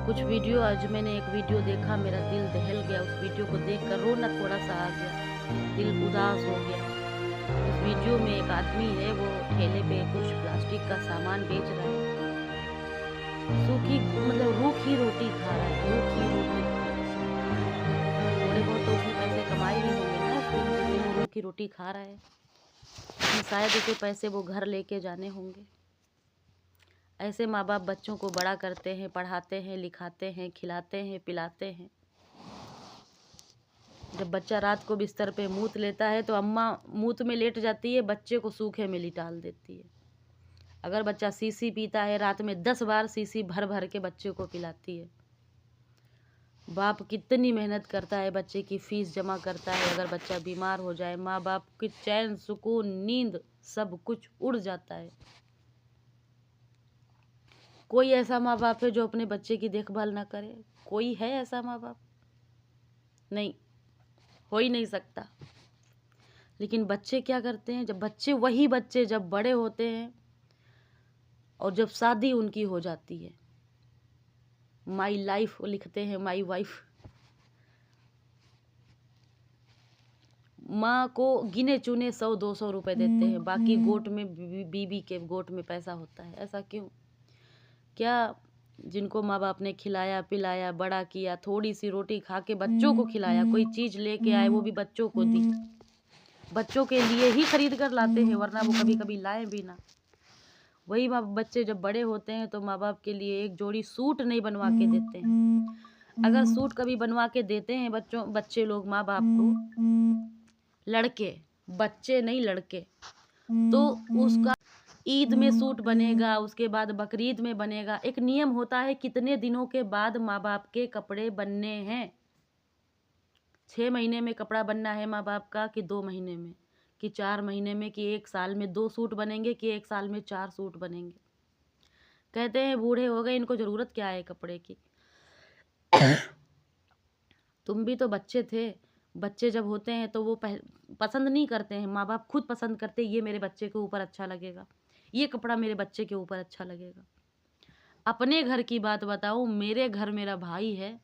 कुछ वीडियो आज मैंने एक वीडियो देखा, मेरा दिल दहल गया। उस वीडियो को देखकर रोना थोड़ा सा आ गया, दिल उदास हो गया। उस वीडियो में एक आदमी है, वो ठेले पे कुछ प्लास्टिक का सामान बेच रहा है। सूखी मतलब रूखी रोटी खा रहा है, रूखी रोटी। थोड़े बहुत तो उसने पैसे कमाए भी होंगे ना, उसके वो रूखी रोटी खा रहा है। शायद उसे पैसे वो घर लेके जाने होंगे। ऐसे माँ बाप बच्चों को बड़ा करते हैं, पढ़ाते हैं, लिखाते हैं, खिलाते हैं, पिलाते हैं। जब बच्चा रात को बिस्तर पे मूत लेता है तो अम्मा मूत में लेट जाती है, बच्चे को सूखे में लिटाल देती है। अगर बच्चा सीसी पीता है, रात में 10 बार सीसी भर भर के बच्चे को पिलाती है। बाप कितनी मेहनत करता है, बच्चे की फीस जमा करता है। अगर बच्चा बीमार हो जाए, माँ बाप की चैन, सुकून, नींद सब कुछ उड़ जाता है। कोई ऐसा माँ बाप है जो अपने बच्चे की देखभाल ना करे? कोई है ऐसा माँ बाप? नहीं, हो ही नहीं सकता। लेकिन बच्चे क्या करते हैं, वही बच्चे जब बड़े होते हैं और जब शादी उनकी हो जाती है, माई लाइफ लिखते हैं, माई वाइफ। माँ को गिने चुने 100-200 रुपए देते हैं, बाकी गोट में बीबी के गोट में पैसा होता है। ऐसा क्यों? क्या जिनको माँ बाप ने खिलाया पिलाया बड़ा किया, थोड़ी सी रोटी खा के बच्चों को खिलाया, कोई चीज लेके आए वो भी बच्चों को दी, बच्चों के लिए ही खरीद कर लाते हैं, वरना वो कभी कभी लाए भी ना। वही बच्चे जब बड़े होते हैं तो माँ बाप के लिए एक जोड़ी सूट नहीं बनवा के देते हैं। अगर सूट कभी बनवा के देते हैं बच्चे लोग माँ बाप को, लड़के, बच्चे नहीं लड़के, तो उसका ईद में सूट बनेगा, उसके बाद बकरीद में बनेगा। एक नियम होता है कितने दिनों के बाद माँ बाप के कपड़े बनने हैं। 6 महीने में कपड़ा बनना है माँ बाप का, कि 2 महीने में, कि 4 महीने में, कि 1 साल में 2 सूट बनेंगे, कि 1 साल में 4 सूट बनेंगे। कहते हैं बूढ़े हो गए, इनको जरूरत क्या है कपड़े की। तुम भी तो बच्चे थे। बच्चे जब होते हैं तो वो पसंद नहीं करते हैं, माँ बाप खुद पसंद करते हैं, ये मेरे बच्चे के ऊपर अच्छा लगेगा, ये कपड़ा मेरे बच्चे के ऊपर अच्छा लगेगा। अपने घर की बात बताऊं, मेरे घर मेरा भाई है,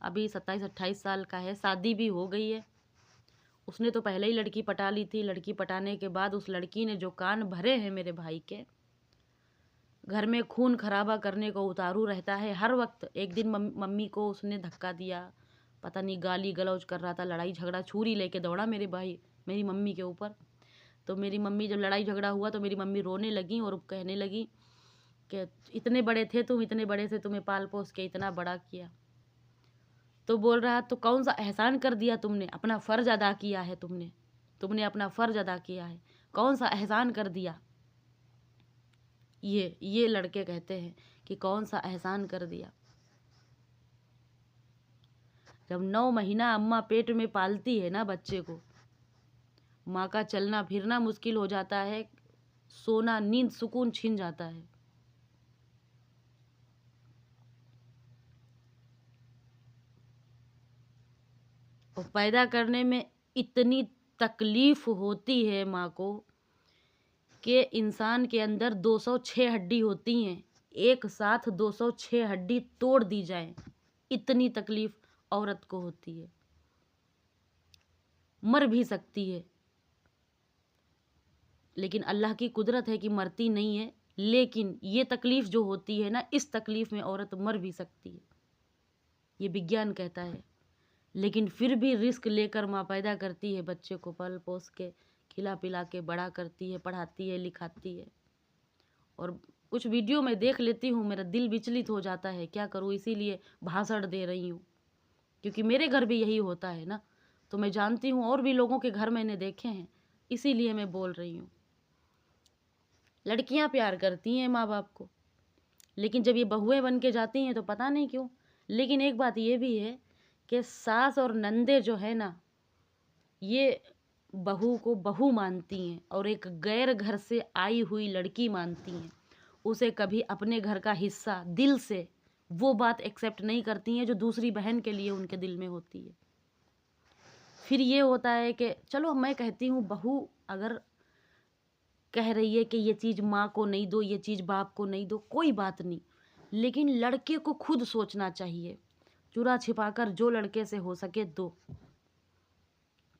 अभी 27-28 साल का है, शादी भी हो गई है। उसने तो पहले ही लड़की पटा ली थी। लड़की पटाने के बाद उस लड़की ने जो कान भरे हैं मेरे भाई के, घर में खून खराबा करने को उतारू रहता है हर वक्त। एक दिन मम्मी को उसने धक्का दिया, पता नहीं गाली गलौज कर रहा था, लड़ाई झगड़ा, छुरी लेके दौड़ा मेरे भाई मेरी मम्मी के ऊपर। तो मेरी मम्मी, जब लड़ाई झगड़ा हुआ तो मेरी मम्मी रोने लगी और कहने लगी कि इतने बड़े थे तुम, इतने बड़े से तुम्हें पाल पोस के इतना बड़ा किया। तो बोल रहा, तो कौन सा एहसान कर दिया तुमने? अपना फ़र्ज अदा किया है तुमने अपना फ़र्ज अदा किया है, कौन सा एहसान कर दिया? ये लड़के कहते हैं कि कौन सा एहसान कर दिया। जब 9 महीना अम्मा पेट में पालती है ना बच्चे को, माँ का चलना फिरना मुश्किल हो जाता है, सोना, नींद, सुकून छिन जाता है। और पैदा करने में इतनी तकलीफ होती है माँ को कि इंसान के अंदर 206 हड्डी होती हैं, एक साथ 206 हड्डी तोड़ दी जाए, इतनी तकलीफ औरत को होती है। मर भी सकती है, लेकिन अल्लाह की कुदरत है कि मरती नहीं है। लेकिन ये तकलीफ जो होती है ना, इस तकलीफ में औरत मर भी सकती है, ये विज्ञान कहता है। लेकिन फिर भी रिस्क लेकर माँ पैदा करती है, बच्चे को पल पोस के खिला पिला के बड़ा करती है, पढ़ाती है, लिखाती है। और कुछ वीडियो में देख लेती हूँ, मेरा दिल विचलित हो जाता है, क्या करूँ, इसीलिए भाषण दे रही हूँ, क्योंकि मेरे घर भी यही होता है ना। तो मैं जानती हूँ, और भी लोगों के घर मैंने देखे हैं, इसीलिए मैं बोल रही हूँ। लड़कियां प्यार करती हैं माँ बाप को, लेकिन जब ये बहुएं बन के जाती हैं तो पता नहीं क्यों। लेकिन एक बात ये भी है कि सास और नंदे जो है ना, ये बहू को बहू मानती हैं और एक गैर घर से आई हुई लड़की मानती हैं। उसे कभी अपने घर का हिस्सा दिल से वो बात एक्सेप्ट नहीं करती हैं जो दूसरी बहन के लिए उनके दिल में होती है। फिर ये होता है कि चलो, मैं कहती हूँ बहू अगर कह रही है कि ये चीज़ माँ को नहीं दो, ये चीज़ बाप को नहीं दो, कोई बात नहीं, लेकिन लड़के को खुद सोचना चाहिए, चुरा छिपा कर जो लड़के से हो सके दो।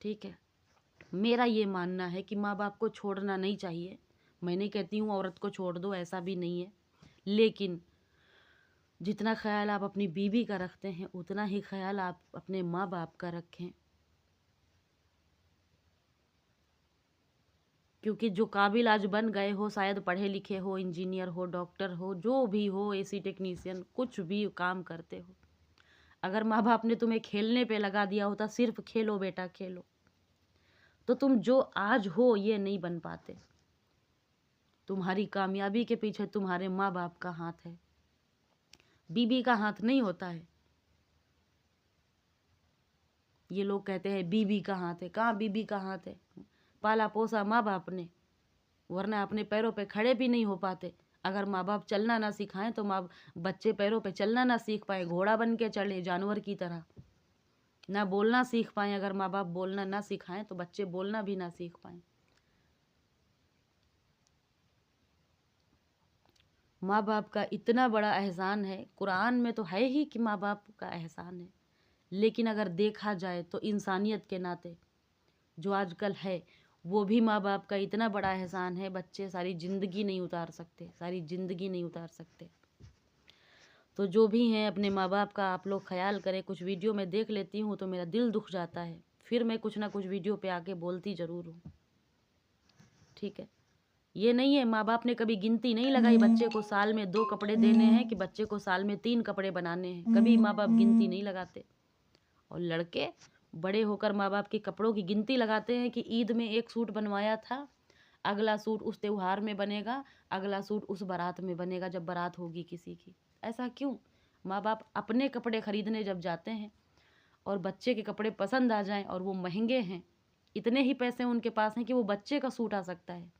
ठीक है, मेरा ये मानना है कि माँ बाप को छोड़ना नहीं चाहिए। मैं नहीं कहती हूँ औरत को छोड़ दो, ऐसा भी नहीं है, लेकिन जितना ख्याल आप अपनी बीवी का रखते हैं उतना ही ख्याल आप अपने माँ बाप का रखें। क्योंकि जो काबिल आज बन गए हो, शायद पढ़े लिखे हो, इंजीनियर हो, डॉक्टर हो, जो भी हो, एसी टेक्नीशियन, कुछ भी काम करते हो, अगर माँ बाप ने तुम्हें खेलने पे लगा दिया होता, सिर्फ खेलो बेटा खेलो, तो तुम जो आज हो ये नहीं बन पाते। तुम्हारी कामयाबी के पीछे तुम्हारे माँ बाप का हाथ है, बीबी का हाथ नहीं होता है। ये लोग कहते हैं बीबी का हाथ है, कहाँ बीबी का हाथ है? पाला पोसा माँ बाप ने, वरना अपने पैरों पे खड़े भी नहीं हो पाते। अगर माँ बाप चलना ना सिखाएं तो बच्चे पैरों पे चलना ना सीख पाए, घोड़ा बन के चले जानवर की तरह। ना बोलना सीख पाए, अगर माँ बाप बोलना ना सिखाएं तो बच्चे बोलना भी ना सीख पाए। माँ बाप का इतना बड़ा एहसान है, कुरान में तो है ही कि माँ बाप का एहसान है, लेकिन अगर देखा जाए तो इंसानियत के नाते जो आजकल है वो भी माँ बाप का इतना बड़ा एहसान है, बच्चे सारी ज़िंदगी नहीं उतार सकते, सारी ज़िंदगी नहीं उतार सकते। तो जो भी हैं अपने माँ बाप का आप लोग ख्याल करें। कुछ वीडियो में देख लेती हूँ तो मेरा दिल दुख जाता है, फिर मैं कुछ ना कुछ वीडियो पे आके बोलती ज़रूर हूँ। ठीक है, ये नहीं है माँ बाप ने कभी गिनती नहीं लगाई बच्चे को साल में 2 कपड़े देने हैं कि बच्चे को साल में 3 कपड़े बनाने हैं, कभी माँ बाप गिनती नहीं लगाते। और लड़के बड़े होकर माँ बाप के कपड़ों की गिनती लगाते हैं कि ईद में एक सूट बनवाया था, अगला सूट उस त्योहार में बनेगा, अगला सूट उस बारात में बनेगा जब बारात होगी किसी की। ऐसा क्यों? माँ बाप अपने कपड़े खरीदने जब जाते हैं और बच्चे के कपड़े पसंद आ जाएं और वो महंगे हैं, इतने ही पैसे उनके पास हैं कि वो बच्चे का सूट आ सकता है,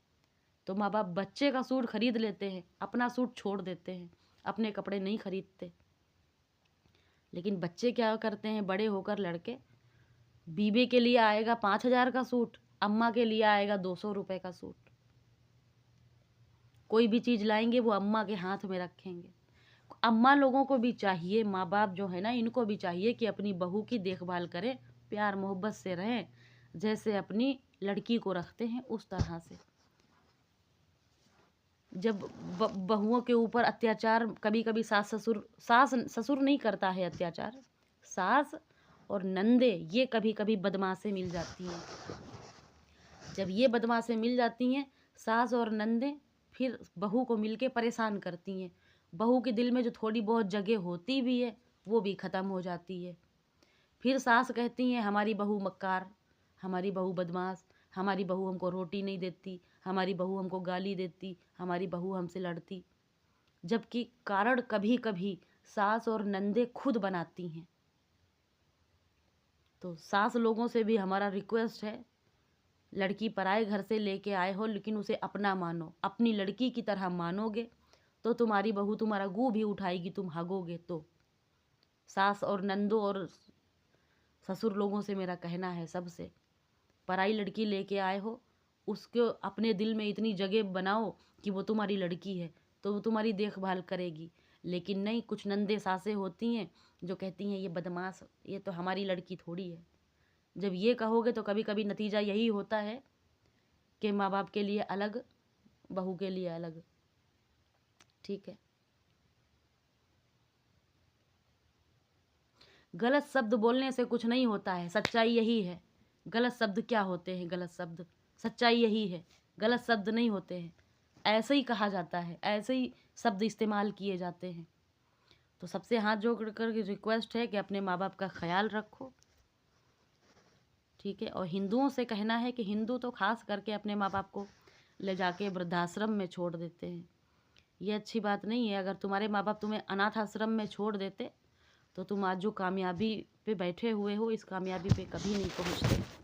तो माँ बाप बच्चे का सूट खरीद लेते हैं, अपना सूट छोड़ देते हैं, अपने कपड़े नहीं खरीदते। लेकिन बच्चे क्या करते हैं, बड़े होकर लड़के, बीबी के लिए आएगा 5,000 का सूट, अम्मा के लिए आएगा 200 रुपये का सूट। कोई भी चीज़ लाएंगे वो अम्मा के हाथ में रखेंगे। अम्मा लोगों को भी चाहिए, माँ बाप जो है ना, इनको भी चाहिए कि अपनी बहू की देखभाल करें, प्यार मोहब्बत से रहें, जैसे अपनी लड़की को रखते हैं उस तरह से। जब बहुओं के ऊपर अत्याचार, कभी कभी सास ससुर नहीं करता है अत्याचार, सास और नंदे ये कभी कभी बदमाशें मिल जाती हैं। जब ये बदमाशें मिल जाती हैं, सास और नंदे फिर बहू को मिलके परेशान करती हैं। बहू के दिल में जो थोड़ी बहुत जगह होती भी है वो भी ख़त्म हो जाती है। फिर सास कहती हैं हमारी बहू मक्कार, हमारी बहू बदमाश, हमारी बहू हमको रोटी नहीं देती, हमारी बहू हमको गाली देती, हमारी बहू हमसे लड़ती। जबकि कारण कभी कभी सास और नंदे खुद बनाती हैं। तो सास लोगों से भी हमारा रिक्वेस्ट है, लड़की पराए घर से लेके आए हो लेकिन उसे अपना मानो, अपनी लड़की की तरह मानोगे तो तुम्हारी बहू तुम्हारा गू भी उठाएगी, तुम हगोगे तो। सास और नंदों और ससुर लोगों से मेरा कहना है, सबसे, पराई लड़की लेके आए हो उसको अपने दिल में इतनी जगह बनाओ कि वो तुम्हारी लड़की है तो वो तुम्हारी देखभाल करेगी। लेकिन नहीं, कुछ नंदे सासें होती हैं जो कहती हैं ये बदमाश, ये तो हमारी लड़की थोड़ी है। जब ये कहोगे तो कभी कभी नतीजा यही होता है कि माँ बाप के लिए अलग, बहू के लिए अलग। ठीक है, गलत शब्द बोलने से कुछ नहीं होता है, सच्चाई यही है। गलत शब्द क्या होते हैं? गलत शब्द, सच्चाई यही है, गलत शब्द नहीं होते हैं। ऐसे ही कहा जाता है, ऐसे ही शब्द इस्तेमाल किए जाते हैं। तो सबसे हाथ जोड़ कर रिक्वेस्ट है कि अपने माँ बाप का ख्याल रखो। ठीक है, और हिंदुओं से कहना है कि हिंदू तो खास करके अपने माँ बाप को ले जाके वृद्धाश्रम में छोड़ देते हैं। ये अच्छी बात नहीं है। अगर तुम्हारे माँ बाप तुम्हें अनाथ आश्रम में छोड़ देते तो तुम आज जो कामयाबी पे बैठे हुए हो, इस कामयाबी पे कभी नहीं पहुँचते।